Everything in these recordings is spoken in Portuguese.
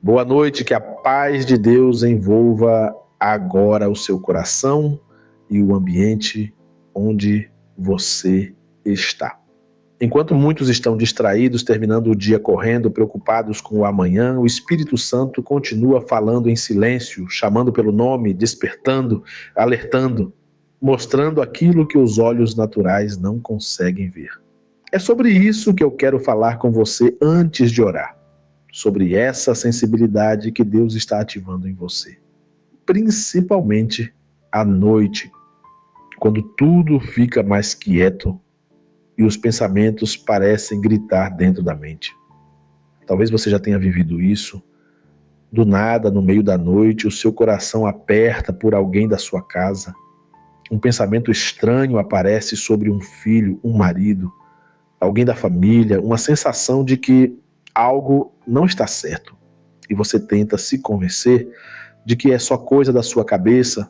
Boa noite, que a paz de Deus envolva agora o seu coração e o ambiente onde você está. Enquanto muitos estão distraídos, terminando o dia correndo, preocupados com o amanhã, o Espírito Santo continua falando em silêncio, chamando pelo nome, despertando, alertando, mostrando aquilo que os olhos naturais não conseguem ver. É sobre isso que eu quero falar com você antes de orar. Sobre essa sensibilidade que Deus está ativando em você. Principalmente à noite, quando tudo fica mais quieto e os pensamentos parecem gritar dentro da mente. Talvez você já tenha vivido isso. Do nada, no meio da noite, o seu coração aperta por alguém da sua casa. Um pensamento estranho aparece sobre um filho, um marido, alguém da família, uma sensação de que algo não está certo. E você tenta se convencer de que é só coisa da sua cabeça,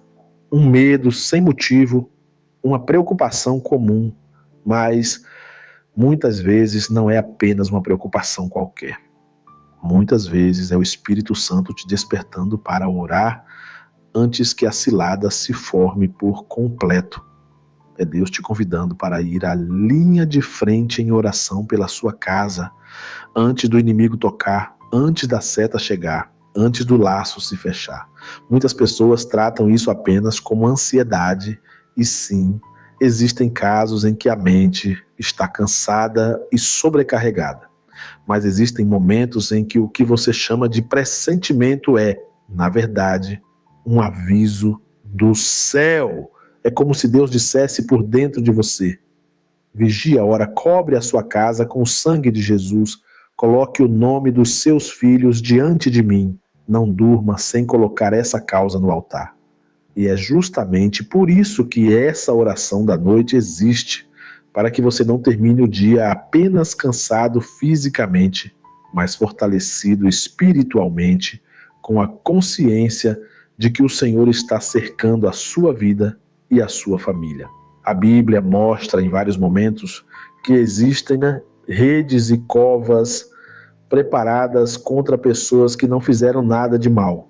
um medo sem motivo, uma preocupação comum, mas muitas vezes não é apenas uma preocupação qualquer. Muitas vezes é o Espírito Santo te despertando para orar antes que a cilada se forme por completo. É Deus te convidando para ir à linha de frente em oração pela sua casa, antes do inimigo tocar, antes da seta chegar, antes do laço se fechar. Muitas pessoas tratam isso apenas como ansiedade, e sim, existem casos em que a mente está cansada e sobrecarregada. Mas existem momentos em que o que você chama de pressentimento é, na verdade, um aviso do céu. É como se Deus dissesse por dentro de você: vigia, ora, cobre a sua casa com o sangue de Jesus, coloque o nome dos seus filhos diante de mim, não durma sem colocar essa causa no altar. E é justamente por isso que essa oração da noite existe, para que você não termine o dia apenas cansado fisicamente, mas fortalecido espiritualmente, com a consciência de que o Senhor está cercando a sua vida e a sua família. A Bíblia mostra em vários momentos que existem redes e covas preparadas contra pessoas que não fizeram nada de mal.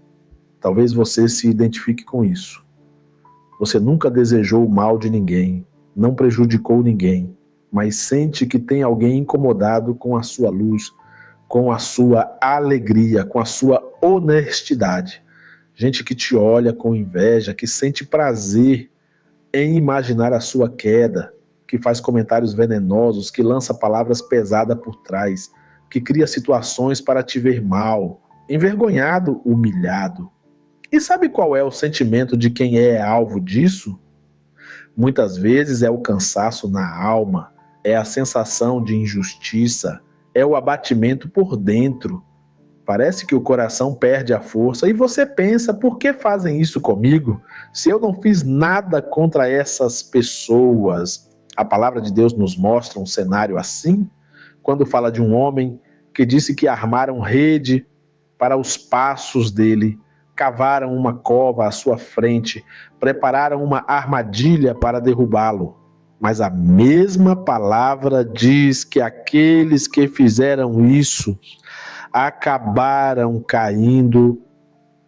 Talvez você se identifique com isso. Você nunca desejou o mal de ninguém, não prejudicou ninguém, mas sente que tem alguém incomodado com a sua luz, com a sua alegria, com a sua honestidade. Gente que te olha com inveja, que sente prazer em imaginar a sua queda, que faz comentários venenosos, que lança palavras pesadas por trás, que cria situações para te ver mal, envergonhado, humilhado. E sabe qual é o sentimento de quem é alvo disso? Muitas vezes é o cansaço na alma, é a sensação de injustiça, é o abatimento por dentro. Parece que o coração perde a força e você pensa: por que fazem isso comigo? Se eu não fiz nada contra essas pessoas. A palavra de Deus nos mostra um cenário assim, quando fala de um homem que disse que armaram rede para os passos dele, cavaram uma cova à sua frente, prepararam uma armadilha para derrubá-lo. Mas a mesma palavra diz que aqueles que fizeram isso acabaram caindo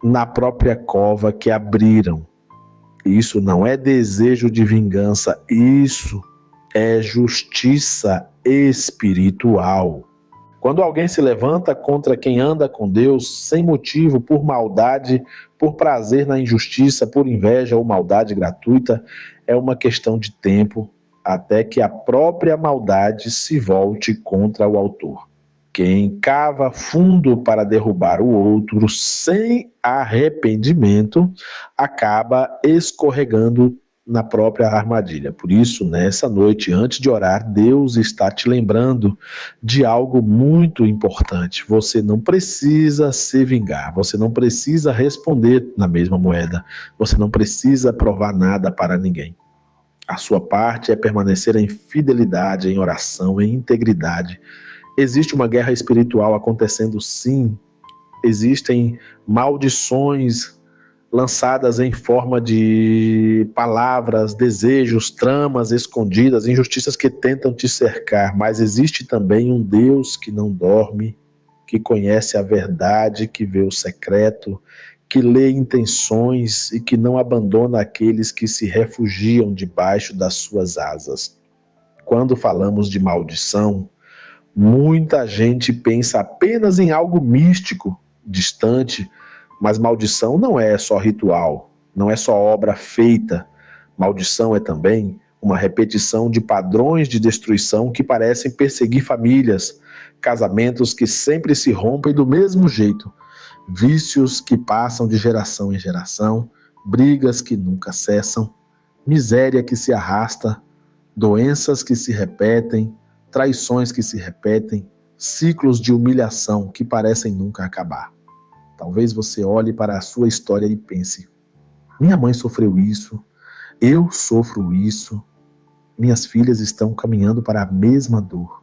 na própria cova que abriram. Isso não é desejo de vingança, isso é justiça espiritual. Quando alguém se levanta contra quem anda com Deus, sem motivo, por maldade, por prazer na injustiça, por inveja ou maldade gratuita, é uma questão de tempo até que a própria maldade se volte contra o autor. Quem cava fundo para derrubar o outro sem arrependimento acaba escorregando na própria armadilha. Por isso, nessa noite, antes de orar, Deus está te lembrando de algo muito importante. Você não precisa se vingar, você não precisa responder na mesma moeda, você não precisa provar nada para ninguém. A sua parte é permanecer em fidelidade, em oração, em integridade. Existe uma guerra espiritual acontecendo, sim. Existem maldições lançadas em forma de palavras, desejos, tramas escondidas, injustiças que tentam te cercar. Mas existe também um Deus que não dorme que conhece a verdade, que vê o secreto, que lê intenções e que não abandona aqueles que se refugiam debaixo das suas asas. Quando falamos de maldição, muita gente pensa apenas em algo místico, distante, mas maldição não é só ritual, não é só obra feita. Maldição é também uma repetição de padrões de destruição que parecem perseguir famílias, casamentos que sempre se rompem do mesmo jeito, vícios que passam de geração em geração, brigas que nunca cessam, miséria que se arrasta, doenças que se repetem, traições que se repetem, ciclos de humilhação que parecem nunca acabar. Talvez você olhe para a sua história e pense: minha mãe sofreu isso, eu sofro isso, minhas filhas estão caminhando para a mesma dor.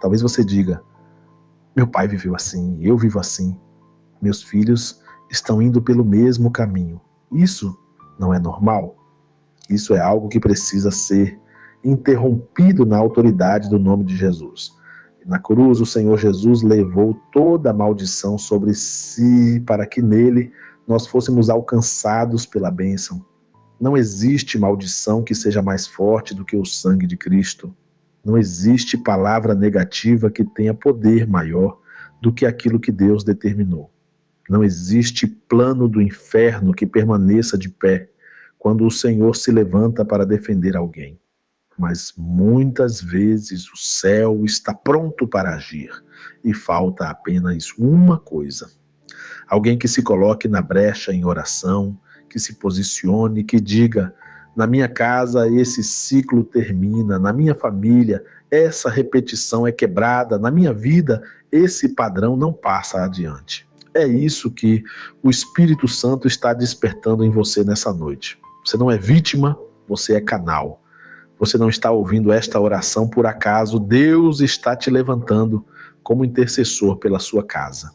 Talvez você diga: meu pai viveu assim, eu vivo assim, meus filhos estão indo pelo mesmo caminho. Isso não é normal? Isso é algo que precisa ser interrompido na autoridade do nome de Jesus. Na cruz, o Senhor Jesus levou toda a maldição sobre si para que nele nós fôssemos alcançados pela bênção. Não existe maldição que seja mais forte do que o sangue de Cristo. Não existe palavra negativa que tenha poder maior do que aquilo que Deus determinou. Não existe plano do inferno que permaneça de pé quando o Senhor se levanta para defender alguém. Mas muitas vezes o céu está pronto para agir e falta apenas uma coisa: alguém que se coloque na brecha em oração, que se posicione, que diga: na minha casa esse ciclo termina, na minha família essa repetição é quebrada, na minha vida esse padrão não passa adiante. É isso que o Espírito Santo está despertando em você nessa noite. Você não é vítima, você é canal. Você não está ouvindo esta oração por acaso. Deus está te levantando como intercessor pela sua casa.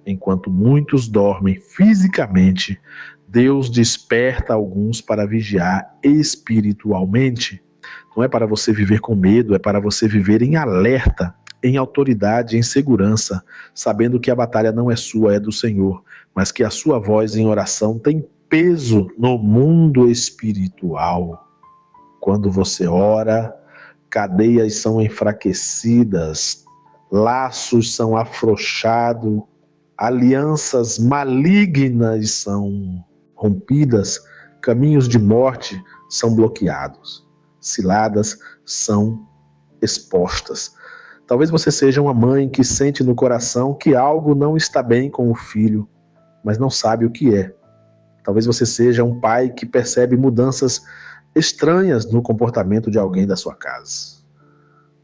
Enquanto muitos dormem fisicamente, Deus desperta alguns para vigiar espiritualmente. Não é para você viver com medo, é para você viver em alerta, em autoridade, em segurança, sabendo que a batalha não é sua, é do Senhor, mas que a sua voz em oração tem peso no mundo espiritual. Quando você ora, cadeias são enfraquecidas, laços são afrouxados, alianças malignas são rompidas, caminhos de morte são bloqueados, ciladas são expostas. Talvez você seja uma mãe que sente no coração que algo não está bem com o filho, mas não sabe o que é. Talvez você seja um pai que percebe mudanças estranhas no comportamento de alguém da sua casa.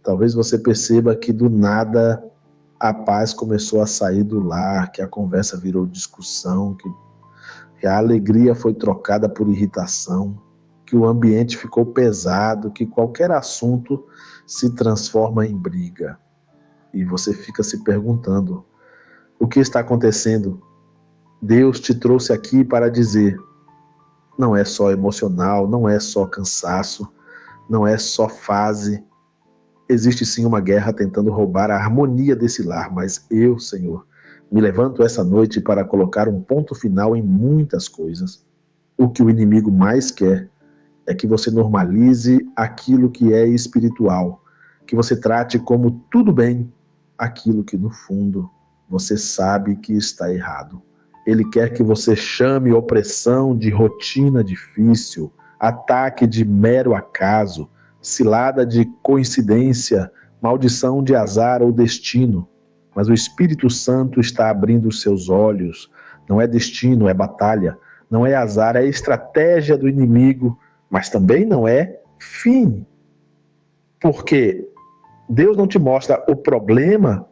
Talvez você perceba que do nada a paz começou a sair do lar, que a conversa virou discussão, que a alegria foi trocada por irritação, que o ambiente ficou pesado, que qualquer assunto se transforma em briga. E você fica se perguntando: o que está acontecendo? Deus te trouxe aqui para dizer: não é só emocional, não é só cansaço, não é só fase. Existe sim uma guerra tentando roubar a harmonia desse lar, mas eu, Senhor, me levanto essa noite para colocar um ponto final em muitas coisas. O que o inimigo mais quer é que você normalize aquilo que é espiritual, que você trate como tudo bem aquilo que no fundo você sabe que está errado. Ele quer que você chame opressão de rotina difícil, ataque de mero acaso, cilada de coincidência, maldição de azar ou destino. Mas o Espírito Santo está abrindo os seus olhos. Não é destino, é batalha. Não é azar, é estratégia do inimigo, mas também não é fim. Porque Deus não te mostra o problema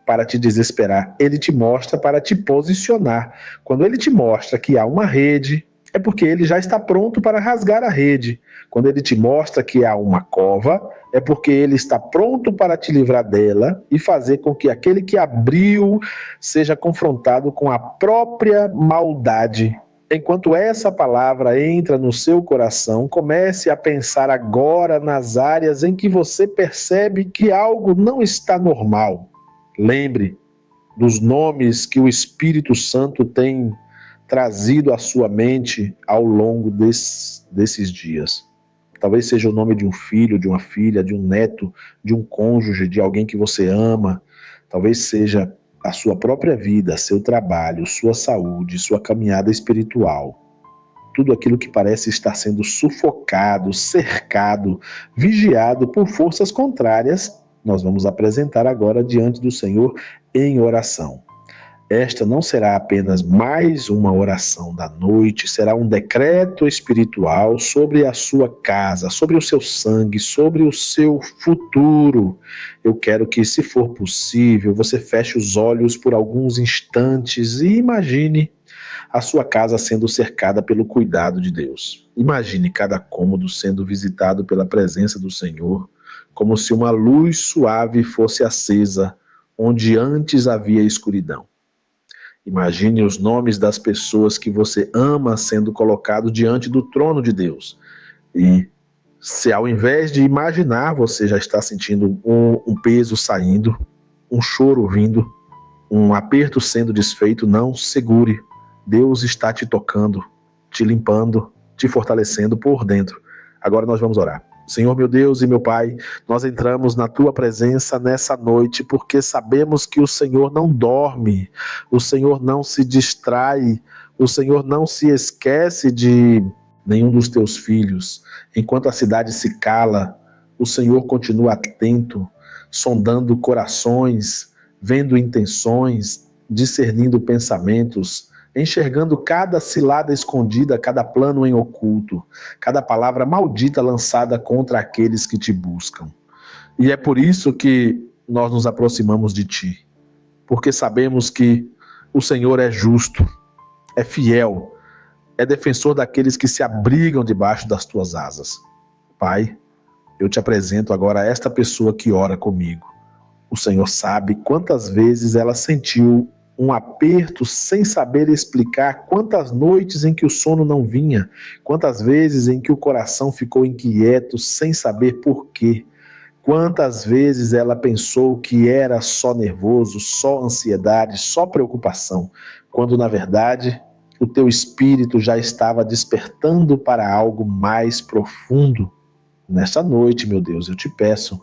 para te desesperar, Ele te mostra para te posicionar. Quando Ele te mostra que há uma rede, é porque Ele já está pronto para rasgar a rede. Quando Ele te mostra que há uma cova, é porque Ele está pronto para te livrar dela e fazer com que aquele que abriu seja confrontado com a própria maldade. Enquanto essa palavra entra no seu coração, comece a pensar agora nas áreas em que você percebe que algo não está normal. Lembre, dos nomes que o Espírito Santo tem trazido à sua mente ao longo desses dias. Talvez seja o nome de um filho, de uma filha, de um neto, de um cônjuge, de alguém que você ama. Talvez seja a sua própria vida, seu trabalho, sua saúde, sua caminhada espiritual. Tudo aquilo que parece estar sendo sufocado, cercado, vigiado por forças contrárias, nós vamos apresentar agora diante do Senhor em oração. Esta não será apenas mais uma oração da noite, será um decreto espiritual sobre a sua casa, sobre o seu sangue, sobre o seu futuro. Eu quero que, se for possível, você feche os olhos por alguns instantes e imagine a sua casa sendo cercada pelo cuidado de Deus. Imagine cada cômodo sendo visitado pela presença do Senhor, como se uma luz suave fosse acesa onde antes havia escuridão. Imagine os nomes das pessoas que você ama sendo colocados diante do trono de Deus. E se ao invés de imaginar, você já está sentindo um peso saindo, um choro vindo, um aperto sendo desfeito, não segure. Deus está te tocando, te limpando, te fortalecendo por dentro. Agora nós vamos orar. Senhor, meu Deus e meu Pai, nós entramos na Tua presença nessa noite porque sabemos que o Senhor não dorme, o Senhor não se distrai, o Senhor não se esquece de nenhum dos Teus filhos. Enquanto a cidade se cala, o Senhor continua atento, sondando corações, vendo intenções, discernindo pensamentos, enxergando cada cilada escondida, cada plano em oculto, cada palavra maldita lançada contra aqueles que te buscam. E é por isso que nós nos aproximamos de ti, porque sabemos que o Senhor é justo, é fiel, é defensor daqueles que se abrigam debaixo das tuas asas. Pai, eu te apresento agora esta pessoa que ora comigo. O Senhor sabe quantas vezes ela sentiu um aperto sem saber explicar, quantas noites em que o sono não vinha, quantas vezes em que o coração ficou inquieto sem saber por quê, quantas vezes ela pensou que era só nervoso, só ansiedade, só preocupação, quando na verdade o teu espírito já estava despertando para algo mais profundo. Nesta noite, meu Deus, eu te peço,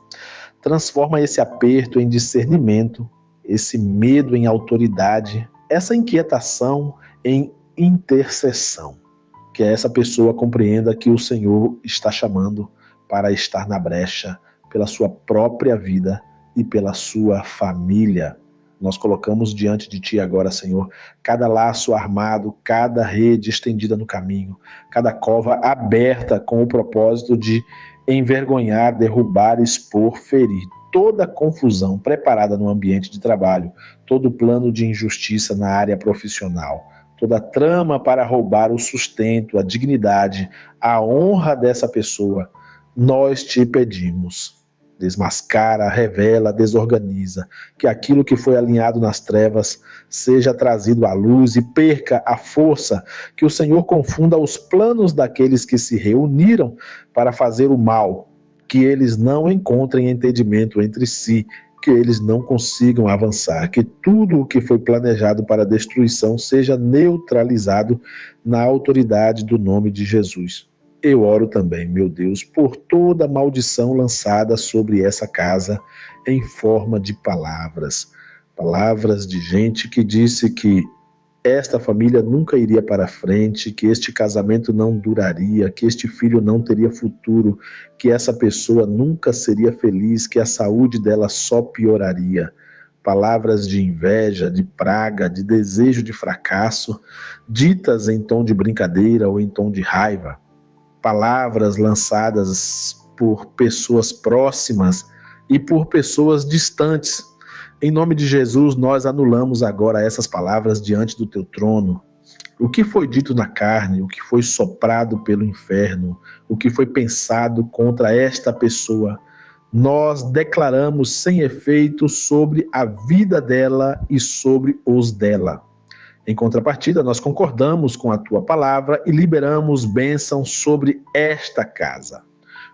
transforma esse aperto em discernimento, esse medo em autoridade, essa inquietação em intercessão. Que essa pessoa compreenda que o Senhor está chamando para estar na brecha pela sua própria vida e pela sua família. Nós colocamos diante de Ti agora, Senhor, cada laço armado, cada rede estendida no caminho, cada cova aberta com o propósito de envergonhar, derrubar, expor, ferir. Toda confusão preparada no ambiente de trabalho, todo plano de injustiça na área profissional, toda trama para roubar o sustento, a dignidade, a honra dessa pessoa, nós te pedimos. Desmascara, revela, desorganiza, que aquilo que foi alinhado nas trevas seja trazido à luz e perca a força, que o Senhor confunda os planos daqueles que se reuniram para fazer o mal, que eles não encontrem entendimento entre si, que eles não consigam avançar, que tudo o que foi planejado para destruição seja neutralizado na autoridade do nome de Jesus. Eu oro também, meu Deus, por toda maldição lançada sobre essa casa em forma de palavras. Palavras de gente que disse que esta família nunca iria para frente, que este casamento não duraria, que este filho não teria futuro, que essa pessoa nunca seria feliz, que a saúde dela só pioraria. Palavras de inveja, de praga, de desejo de fracasso, ditas em tom de brincadeira ou em tom de raiva. Palavras lançadas por pessoas próximas e por pessoas distantes. Em nome de Jesus, nós anulamos agora essas palavras diante do teu trono. O que foi dito na carne, o que foi soprado pelo inferno, o que foi pensado contra esta pessoa, nós declaramos sem efeito sobre a vida dela e sobre os dela. Em contrapartida, nós concordamos com a tua palavra e liberamos bênção sobre esta casa.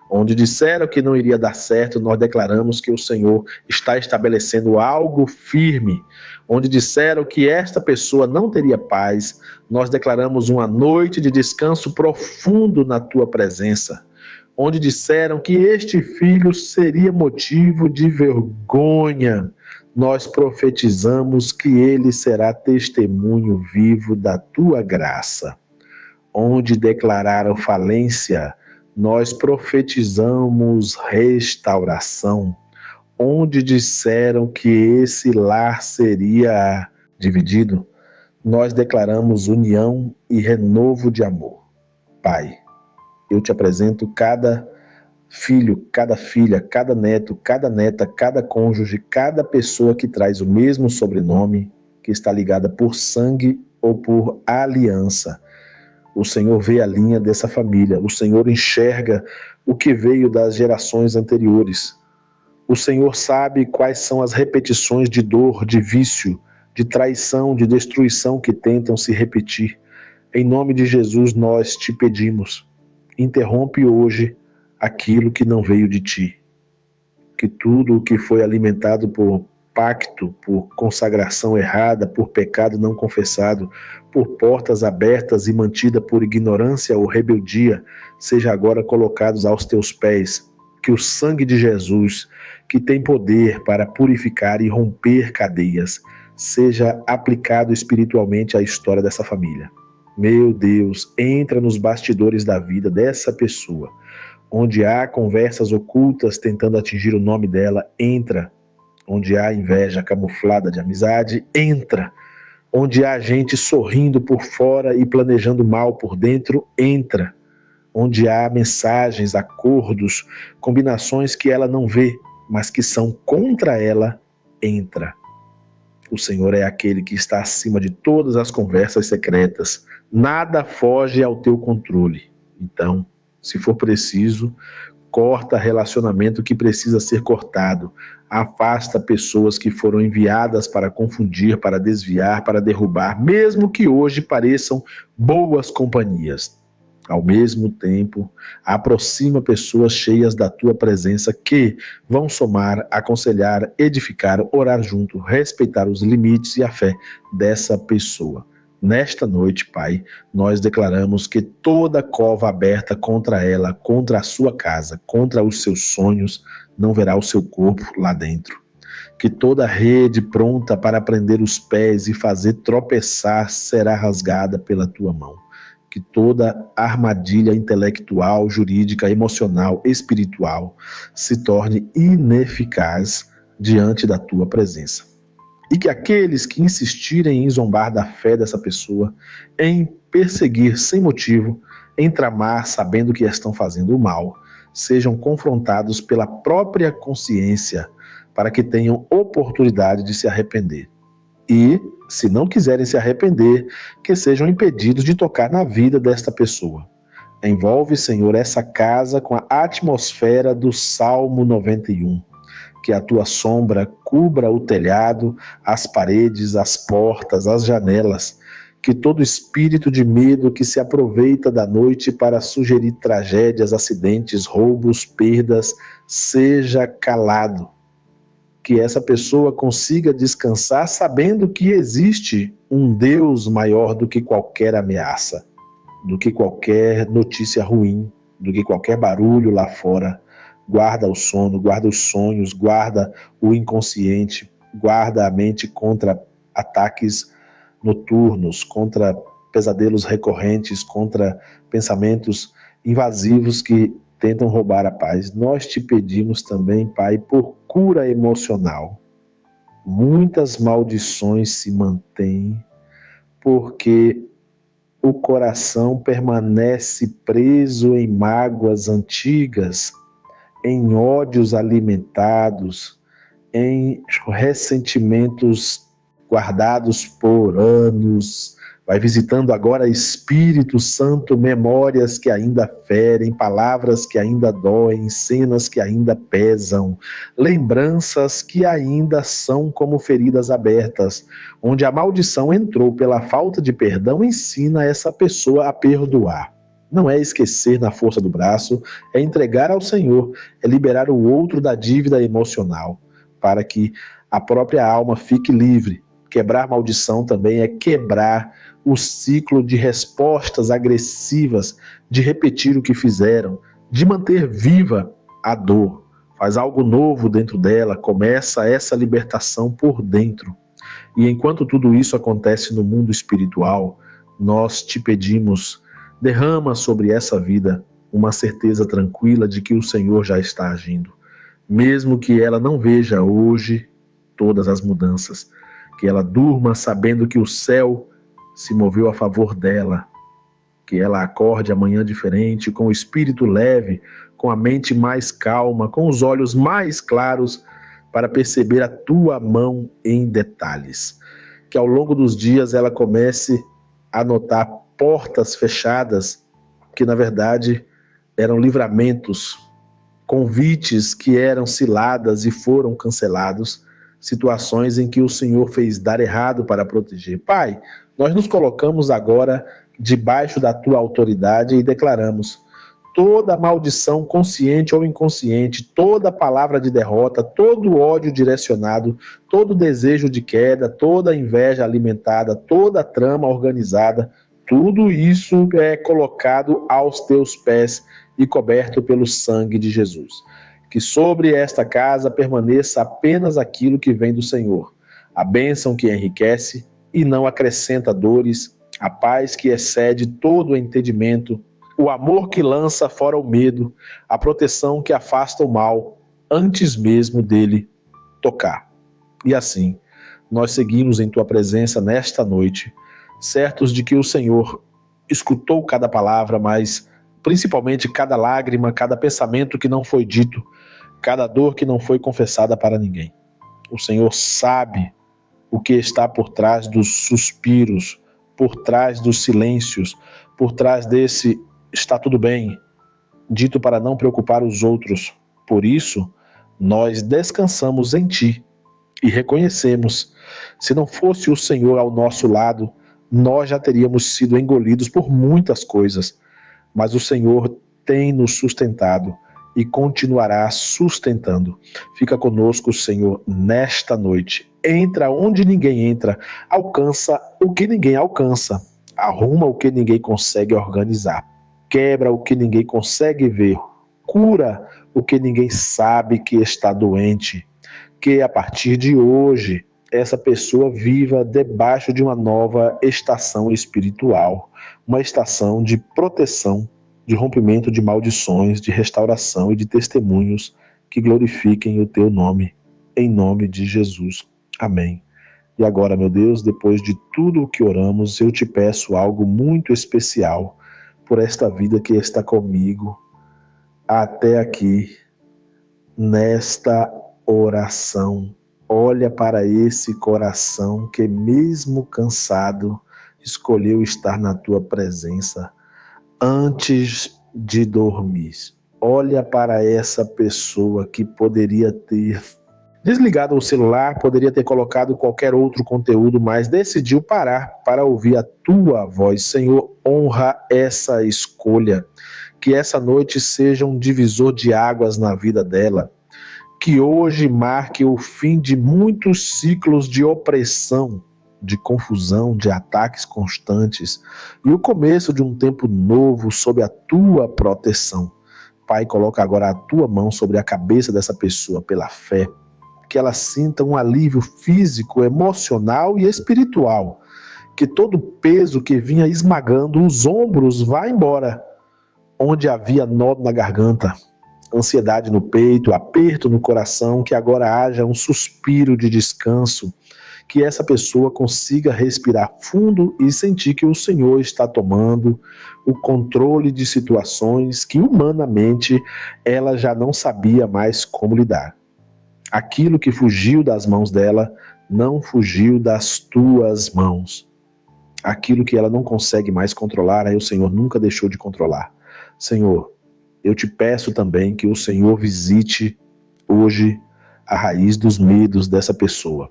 Onde disseram que não iria dar certo, nós declaramos que o Senhor está estabelecendo algo firme. Onde disseram que esta pessoa não teria paz, nós declaramos uma noite de descanso profundo na tua presença. Onde disseram que este filho seria motivo de vergonha, nós profetizamos que ele será testemunho vivo da tua graça. Onde declararam falência, nós profetizamos restauração. Onde disseram que esse lar seria dividido, nós declaramos união e renovo de amor. Pai, eu te apresento cada filho, cada filha, cada neto, cada neta, cada cônjuge, cada pessoa que traz o mesmo sobrenome, que está ligada por sangue ou por aliança. O Senhor vê a linha dessa família, o Senhor enxerga o que veio das gerações anteriores. O Senhor sabe quais são as repetições de dor, de vício, de traição, de destruição que tentam se repetir. Em nome de Jesus nós te pedimos, interrompe hoje aquilo que não veio de ti. Que tudo o que foi alimentado por pacto, por consagração errada, por pecado não confessado, por portas abertas e mantida por ignorância ou rebeldia, seja agora colocados aos teus pés. Que o sangue de Jesus, que tem poder para purificar e romper cadeias, seja aplicado espiritualmente à história dessa família. Meu Deus, entra nos bastidores da vida dessa pessoa. Onde há conversas ocultas tentando atingir o nome dela, entra. Onde há inveja camuflada de amizade, entra. Onde há gente sorrindo por fora e planejando mal por dentro, entra. Onde há mensagens, acordos, combinações que ela não vê, mas que são contra ela, entra. O Senhor é aquele que está acima de todas as conversas secretas. Nada foge ao teu controle. Então, se for preciso, corta relacionamento que precisa ser cortado. Afasta pessoas que foram enviadas para confundir, para desviar, para derrubar, mesmo que hoje pareçam boas companhias. Ao mesmo tempo, aproxima pessoas cheias da tua presença que vão somar, aconselhar, edificar, orar junto, respeitar os limites e a fé dessa pessoa. Nesta noite, Pai, nós declaramos que toda cova aberta contra ela, contra a sua casa, contra os seus sonhos, não verá o seu corpo lá dentro. Que toda rede pronta para prender os pés e fazer tropeçar será rasgada pela tua mão. Que toda armadilha intelectual, jurídica, emocional, espiritual se torne ineficaz diante da tua presença. E que aqueles que insistirem em zombar da fé dessa pessoa, em perseguir sem motivo, em tramar sabendo que estão fazendo o mal, sejam confrontados pela própria consciência para que tenham oportunidade de se arrepender. E, se não quiserem se arrepender, que sejam impedidos de tocar na vida desta pessoa. Envolve, Senhor, essa casa com a atmosfera do Salmo 91. Que a tua sombra cubra o telhado, as paredes, as portas, as janelas. Que todo espírito de medo que se aproveita da noite para sugerir tragédias, acidentes, roubos, perdas, seja calado. Que essa pessoa consiga descansar sabendo que existe um Deus maior do que qualquer ameaça, do que qualquer notícia ruim, do que qualquer barulho lá fora. Guarda o sono, guarda os sonhos, guarda o inconsciente, guarda a mente contra ataques noturnos, contra pesadelos recorrentes, contra pensamentos invasivos que tentam roubar a paz. Nós te pedimos também, Pai, por cura emocional. Muitas maldições se mantêm porque o coração permanece preso em mágoas antigas, em ódios alimentados, em ressentimentos guardados por anos. Vai visitando agora, Espírito Santo, memórias que ainda ferem, palavras que ainda doem, cenas que ainda pesam, lembranças que ainda são como feridas abertas, onde a maldição entrou pela falta de perdão. Ensina essa pessoa a perdoar. Não é esquecer na força do braço, é entregar ao Senhor, é liberar o outro da dívida emocional, para que a própria alma fique livre. Quebrar maldição também é quebrar o ciclo de respostas agressivas, de repetir o que fizeram, de manter viva a dor. Faz algo novo dentro dela, começa essa libertação por dentro. E enquanto tudo isso acontece no mundo espiritual, nós te pedimos, derrama sobre essa vida uma certeza tranquila de que o Senhor já está agindo. Mesmo que ela não veja hoje todas as mudanças, que ela durma sabendo que o céu se moveu a favor dela, que ela acorde amanhã diferente, com o espírito leve, com a mente mais calma, com os olhos mais claros, para perceber a tua mão em detalhes. Que ao longo dos dias ela comece a notar portas fechadas, que na verdade eram livramentos, convites que eram ciladas e foram cancelados, situações em que o Senhor fez dar errado para proteger. Pai, nós nos colocamos agora debaixo da tua autoridade e declaramos: toda maldição consciente ou inconsciente, toda palavra de derrota, todo ódio direcionado, todo desejo de queda, toda inveja alimentada, toda trama organizada, tudo isso é colocado aos teus pés e coberto pelo sangue de Jesus. Que sobre esta casa permaneça apenas aquilo que vem do Senhor, a bênção que enriquece e não acrescenta dores, a paz que excede todo o entendimento, o amor que lança fora o medo, a proteção que afasta o mal, antes mesmo dele tocar. E assim, nós seguimos em tua presença nesta noite, certos de que o Senhor escutou cada palavra, mas principalmente cada lágrima, cada pensamento que não foi dito, cada dor que não foi confessada para ninguém. O Senhor sabe o que está por trás dos suspiros, por trás dos silêncios, por trás desse está tudo bem, dito para não preocupar os outros. Por isso, nós descansamos em Ti e reconhecemos, se não fosse o Senhor ao nosso lado, nós já teríamos sido engolidos por muitas coisas, mas o Senhor tem nos sustentado e continuará sustentando. Fica conosco, Senhor, nesta noite. Entra onde ninguém entra, alcança o que ninguém alcança, arruma o que ninguém consegue organizar, quebra o que ninguém consegue ver, cura o que ninguém sabe que está doente, que a partir de hoje essa pessoa viva debaixo de uma nova estação espiritual, uma estação de proteção, de rompimento de maldições, de restauração e de testemunhos que glorifiquem o teu nome, em nome de Jesus. Amém. E agora, meu Deus, depois de tudo o que oramos, eu te peço algo muito especial por esta vida que está comigo até aqui, nesta oração. Olha para esse coração que, mesmo cansado, escolheu estar na tua presença antes de dormir. Olha para essa pessoa que poderia ter desligado o celular, poderia ter colocado qualquer outro conteúdo, mas decidiu parar para ouvir a tua voz. Senhor, honra essa escolha. Que essa noite seja um divisor de águas na vida dela. Que hoje marque o fim de muitos ciclos de opressão, de confusão, de ataques constantes e o começo de um tempo novo sob a tua proteção. Pai, coloca agora a tua mão sobre a cabeça dessa pessoa pela fé, que ela sinta um alívio físico, emocional e espiritual, que todo peso que vinha esmagando os ombros vá embora, onde havia nó na garganta, ansiedade no peito, aperto no coração, que agora haja um suspiro de descanso, que essa pessoa consiga respirar fundo e sentir que o Senhor está tomando o controle de situações que humanamente ela já não sabia mais como lidar. Aquilo que fugiu das mãos dela não fugiu das tuas mãos. Aquilo que ela não consegue mais controlar, aí o Senhor nunca deixou de controlar. Senhor, eu te peço também que o Senhor visite hoje a raiz dos medos dessa pessoa.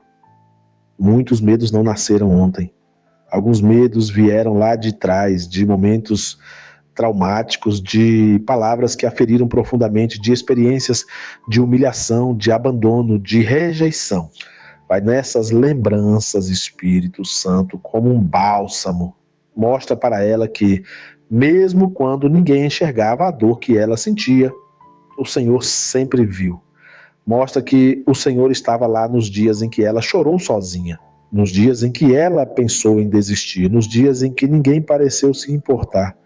Muitos medos não nasceram ontem. Alguns medos vieram lá de trás, de momentos traumáticos, de palavras que a feriram profundamente, de experiências de humilhação, de abandono, de rejeição. Vai nessas lembranças, Espírito Santo, como um bálsamo. Mostra para ela que, mesmo quando ninguém enxergava a dor que ela sentia, o Senhor sempre viu. Mostra que o Senhor estava lá nos dias em que ela chorou sozinha, nos dias em que ela pensou em desistir, nos dias em que ninguém pareceu se importar.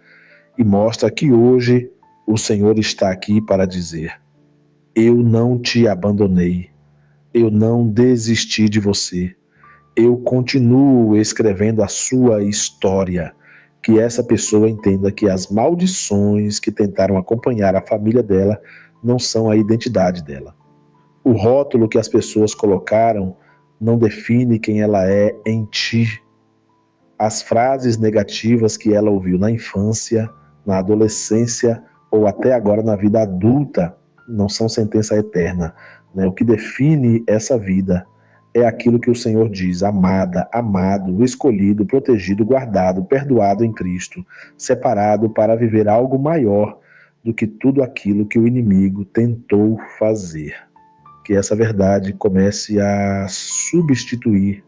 E mostra que hoje o Senhor está aqui para dizer: eu não te abandonei, eu não desisti de você, eu continuo escrevendo a sua história. Que essa pessoa entenda que as maldições que tentaram acompanhar a família dela não são a identidade dela. O rótulo que as pessoas colocaram não define quem ela é em ti. As frases negativas que ela ouviu na infância, na adolescência ou até agora na vida adulta não são sentença eterna, né? O que define essa vida é aquilo que o Senhor diz: amada, amado, escolhido, protegido, guardado, perdoado em Cristo, separado para viver algo maior do que tudo aquilo que o inimigo tentou fazer. Que essa verdade comece a substituir,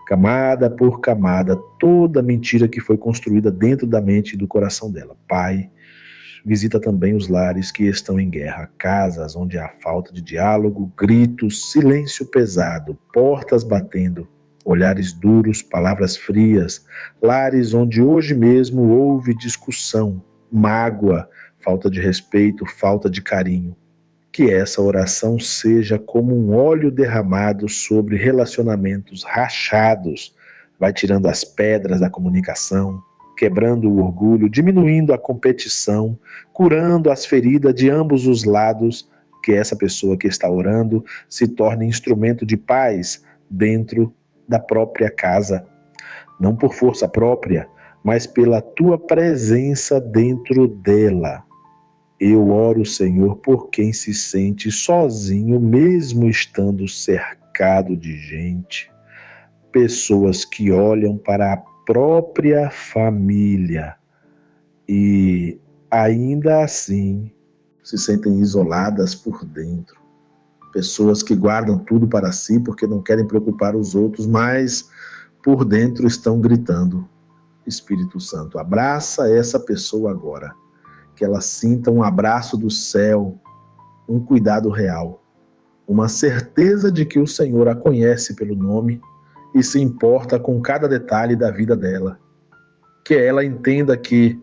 camada por camada, toda mentira que foi construída dentro da mente e do coração dela. Pai, visita também os lares que estão em guerra, casas onde há falta de diálogo, gritos, silêncio pesado, portas batendo, olhares duros, palavras frias, lares onde hoje mesmo houve discussão, mágoa, falta de respeito, falta de carinho. Que essa oração seja como um óleo derramado sobre relacionamentos rachados, vai tirando as pedras da comunicação, quebrando o orgulho, diminuindo a competição, curando as feridas de ambos os lados. Que essa pessoa que está orando se torne instrumento de paz dentro da própria casa, não por força própria, mas pela tua presença dentro dela. Eu oro, Senhor, por quem se sente sozinho, mesmo estando cercado de gente. Pessoas que olham para a própria família e ainda assim se sentem isoladas por dentro. Pessoas que guardam tudo para si porque não querem preocupar os outros, mas por dentro estão gritando. Espírito Santo, abraça essa pessoa agora. Que ela sinta um abraço do céu, um cuidado real, uma certeza de que o Senhor a conhece pelo nome e se importa com cada detalhe da vida dela. Que ela entenda que,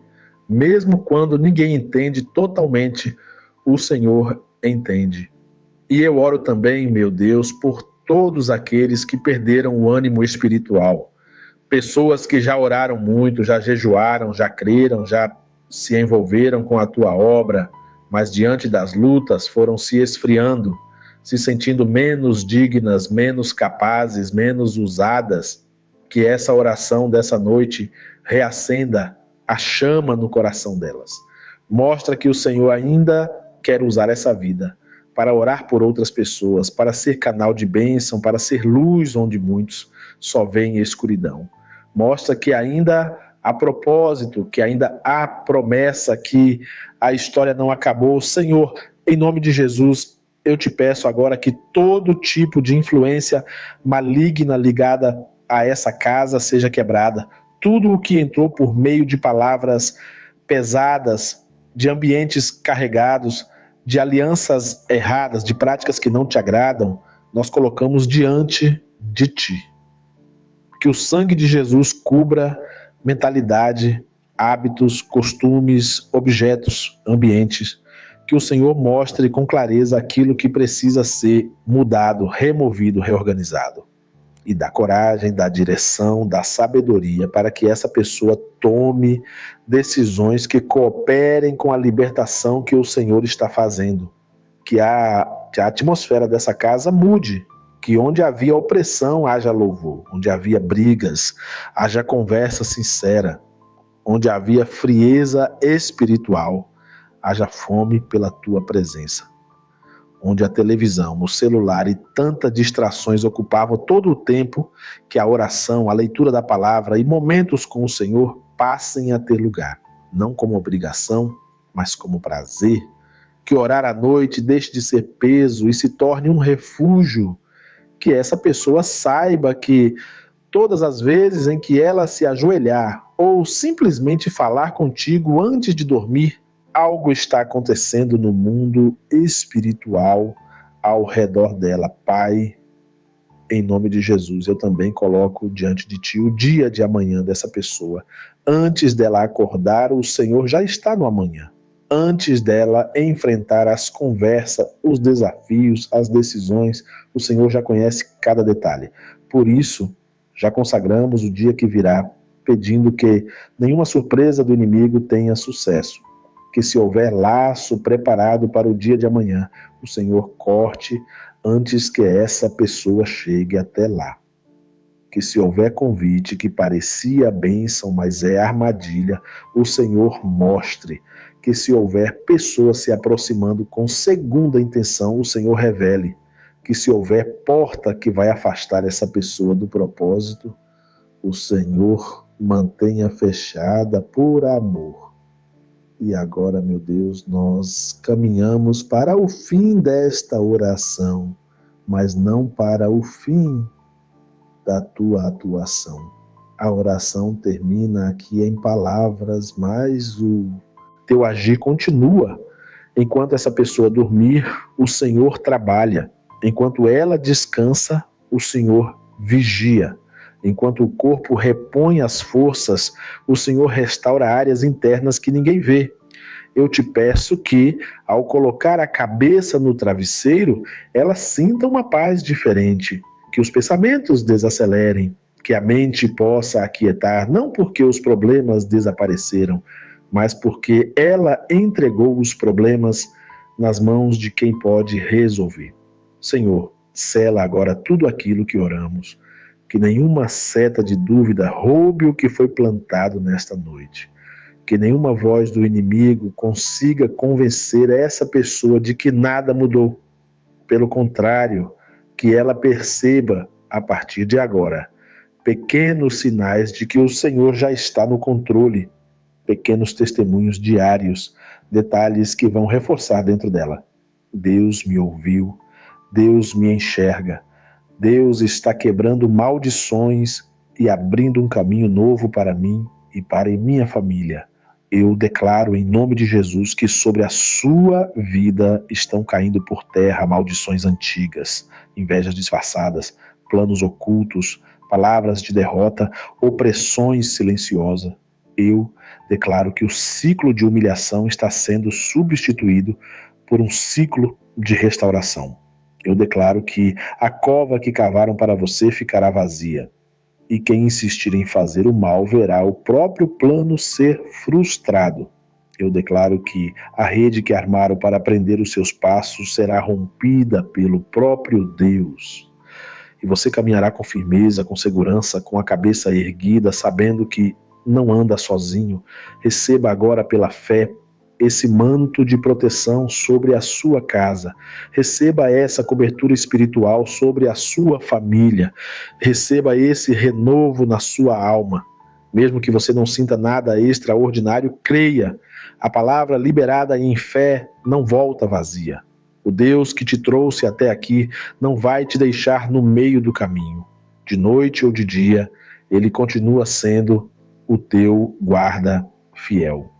mesmo quando ninguém entende totalmente, o Senhor entende. E eu oro também, meu Deus, por todos aqueles que perderam o ânimo espiritual. Pessoas que já oraram muito, já jejuaram, já creram, já se envolveram com a tua obra, mas diante das lutas foram se esfriando, se sentindo menos dignas, menos capazes, menos usadas. Que essa oração dessa noite reacenda a chama no coração delas. Mostra que o Senhor ainda quer usar essa vida para orar por outras pessoas, para ser canal de bênção, para ser luz onde muitos só veem escuridão. Mostra que ainda há propósito, que ainda há promessa, que a história não acabou. Senhor, em nome de Jesus, eu te peço agora que todo tipo de influência maligna ligada a essa casa seja quebrada. Tudo o que entrou por meio de palavras pesadas, de ambientes carregados, de alianças erradas, de práticas que não te agradam, nós colocamos diante de ti. Que o sangue de Jesus cubra mentalidade, hábitos, costumes, objetos, ambientes. Que o Senhor mostre com clareza aquilo que precisa ser mudado, removido, reorganizado. E dá coragem, dá direção, dá sabedoria para que essa pessoa tome decisões que cooperem com a libertação que o Senhor está fazendo. Que a atmosfera dessa casa mude. Que onde havia opressão haja louvor, onde havia brigas, haja conversa sincera, onde havia frieza espiritual, haja fome pela tua presença. Onde a televisão, o celular e tantas distrações ocupavam todo o tempo, que a oração, a leitura da palavra e momentos com o Senhor passem a ter lugar. não como obrigação, mas como prazer. Que orar à noite deixe de ser peso e se torne um refúgio. Que essa pessoa saiba que todas as vezes em que ela se ajoelhar ou simplesmente falar contigo antes de dormir, algo está acontecendo no mundo espiritual ao redor dela. Pai, em nome de Jesus, eu também coloco diante de ti o dia de amanhã dessa pessoa. Antes dela acordar, o Senhor já está no amanhã. Antes dela enfrentar as conversas, os desafios, as decisões, o Senhor já conhece cada detalhe. Por isso, já consagramos o dia que virá, pedindo que nenhuma surpresa do inimigo tenha sucesso. Que se houver laço preparado para o dia de amanhã, o Senhor corte antes que essa pessoa chegue até lá. Que se houver convite que parecia bênção, mas é armadilha, o Senhor mostre. Que se houver pessoas se aproximando com segunda intenção, o Senhor revele. Que se houver porta que vai afastar essa pessoa do propósito, o Senhor mantenha fechada por amor. E agora, meu Deus, nós caminhamos para o fim desta oração, mas não para o fim da tua atuação. A oração termina aqui em palavras, mas o teu agir continua. Enquanto essa pessoa dormir, o Senhor trabalha. Enquanto ela descansa, o Senhor vigia. Enquanto o corpo repõe as forças, o Senhor restaura áreas internas que ninguém vê. Eu te peço que, ao colocar a cabeça no travesseiro, ela sinta uma paz diferente, que os pensamentos desacelerem, que a mente possa aquietar, não porque os problemas desapareceram, mas porque ela entregou os problemas nas mãos de quem pode resolver. Senhor, sela agora tudo aquilo que oramos, que nenhuma seta de dúvida roube o que foi plantado nesta noite. Que nenhuma voz do inimigo consiga convencer essa pessoa de que nada mudou. Pelo contrário, que ela perceba, a partir de agora, pequenos sinais de que o Senhor já está no controle, pequenos testemunhos diários, detalhes que vão reforçar dentro dela. Deus me ouviu, Deus me enxerga, Deus está quebrando maldições e abrindo um caminho novo para mim e para minha família. Eu declaro em nome de Jesus que sobre a sua vida estão caindo por terra maldições antigas, invejas disfarçadas, planos ocultos, palavras de derrota, opressões silenciosas. Eu declaro que o ciclo de humilhação está sendo substituído por um ciclo de restauração. Eu declaro que a cova que cavaram para você ficará vazia. E quem insistir em fazer o mal verá o próprio plano ser frustrado. Eu declaro que a rede que armaram para prender os seus passos será rompida pelo próprio Deus. E você caminhará com firmeza, com segurança, com a cabeça erguida, sabendo que não anda sozinho. Receba agora pela fé esse manto de proteção sobre a sua casa. Receba essa cobertura espiritual sobre a sua família. Receba esse renovo na sua alma. Mesmo que você não sinta nada extraordinário, creia. A palavra liberada em fé não volta vazia. O Deus que te trouxe até aqui não vai te deixar no meio do caminho. De noite ou de dia, Ele continua sendo o teu guarda fiel.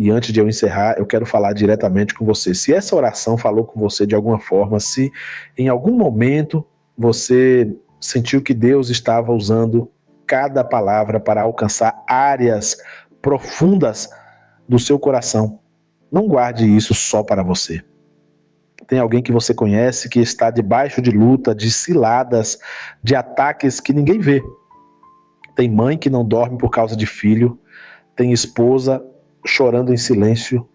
E antes de eu encerrar, eu quero falar diretamente com você. Se essa oração falou com você de alguma forma, se em algum momento você sentiu que Deus estava usando cada palavra para alcançar áreas profundas do seu coração, não guarde isso só para você. Tem alguém que você conhece que está debaixo de luta, de ciladas, de ataques que ninguém vê. Tem mãe que não dorme por causa de filho, tem esposa chorando em silêncio,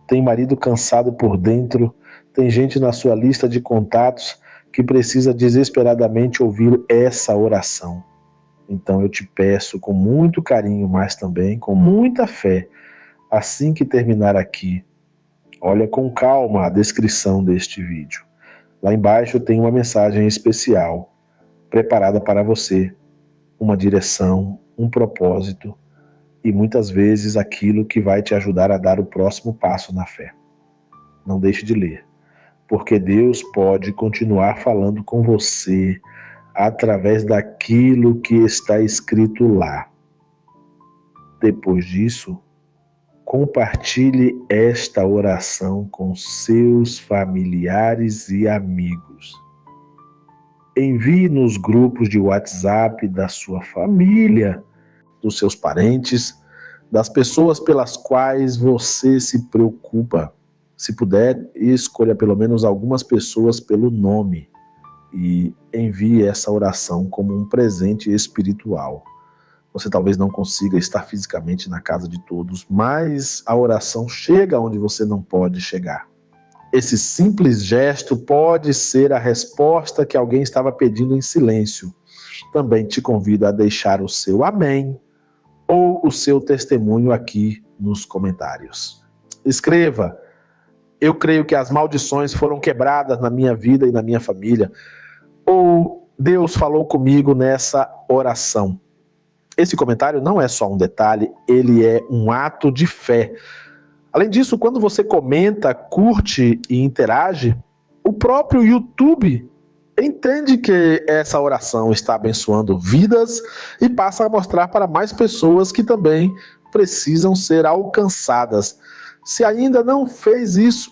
tem marido cansado por dentro, tem gente na sua lista de contatos que precisa desesperadamente ouvir essa oração. Então eu te peço com muito carinho, mas também com muita fé, assim que terminar aqui, olha com calma a descrição deste vídeo. Lá embaixo tem uma mensagem especial preparada para você, uma direção, um propósito, e muitas vezes aquilo que vai te ajudar a dar o próximo passo na fé. Não deixe de ler, porque Deus pode continuar falando com você através daquilo que está escrito lá. Depois disso, compartilhe esta oração com seus familiares e amigos. Envie nos grupos de WhatsApp da sua família, dos seus parentes, das pessoas pelas quais você se preocupa. Se puder, escolha pelo menos algumas pessoas pelo nome e envie essa oração como um presente espiritual. Você talvez não consiga estar fisicamente na casa de todos, mas a oração chega onde você não pode chegar. Esse simples gesto pode ser a resposta que alguém estava pedindo em silêncio. Também te convido a deixar o seu amém ou o seu testemunho aqui nos comentários. Escreva: eu creio que as maldições foram quebradas na minha vida e na minha família. Ou Deus falou comigo nessa oração. Esse comentário não é só um detalhe, ele é um ato de fé. Além disso, quando você comenta, curte e interage, o próprio YouTube entende que essa oração está abençoando vidas e passa a mostrar para mais pessoas que também precisam ser alcançadas. Se ainda não fez isso,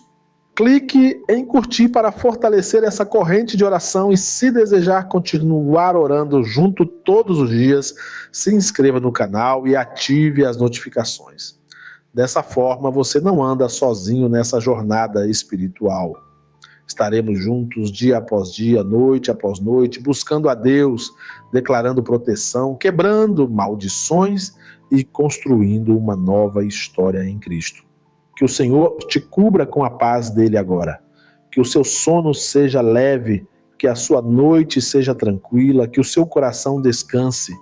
clique em curtir para fortalecer essa corrente de oração e, se desejar continuar orando junto todos os dias, se inscreva no canal e ative as notificações. Dessa forma, você não anda sozinho nessa jornada espiritual. Estaremos juntos dia após dia, noite após noite, buscando a Deus, declarando proteção, quebrando maldições e construindo uma nova história em Cristo. Que o Senhor te cubra com a paz dele agora. Que o seu sono seja leve, que a sua noite seja tranquila, que o seu coração descanse.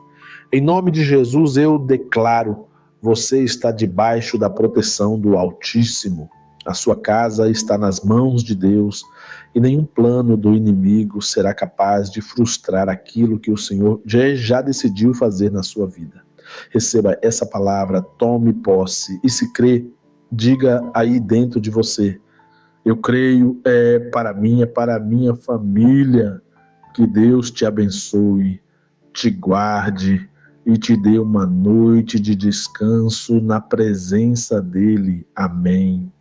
Em nome de Jesus eu declaro: você está debaixo da proteção do Altíssimo. A sua casa está nas mãos de Deus e nenhum plano do inimigo será capaz de frustrar aquilo que o Senhor já decidiu fazer na sua vida. Receba essa palavra, tome posse e, se crê, diga aí dentro de você: eu creio, é para minha família. Que Deus te abençoe, te guarde e te dê uma noite de descanso na presença dele. Amém.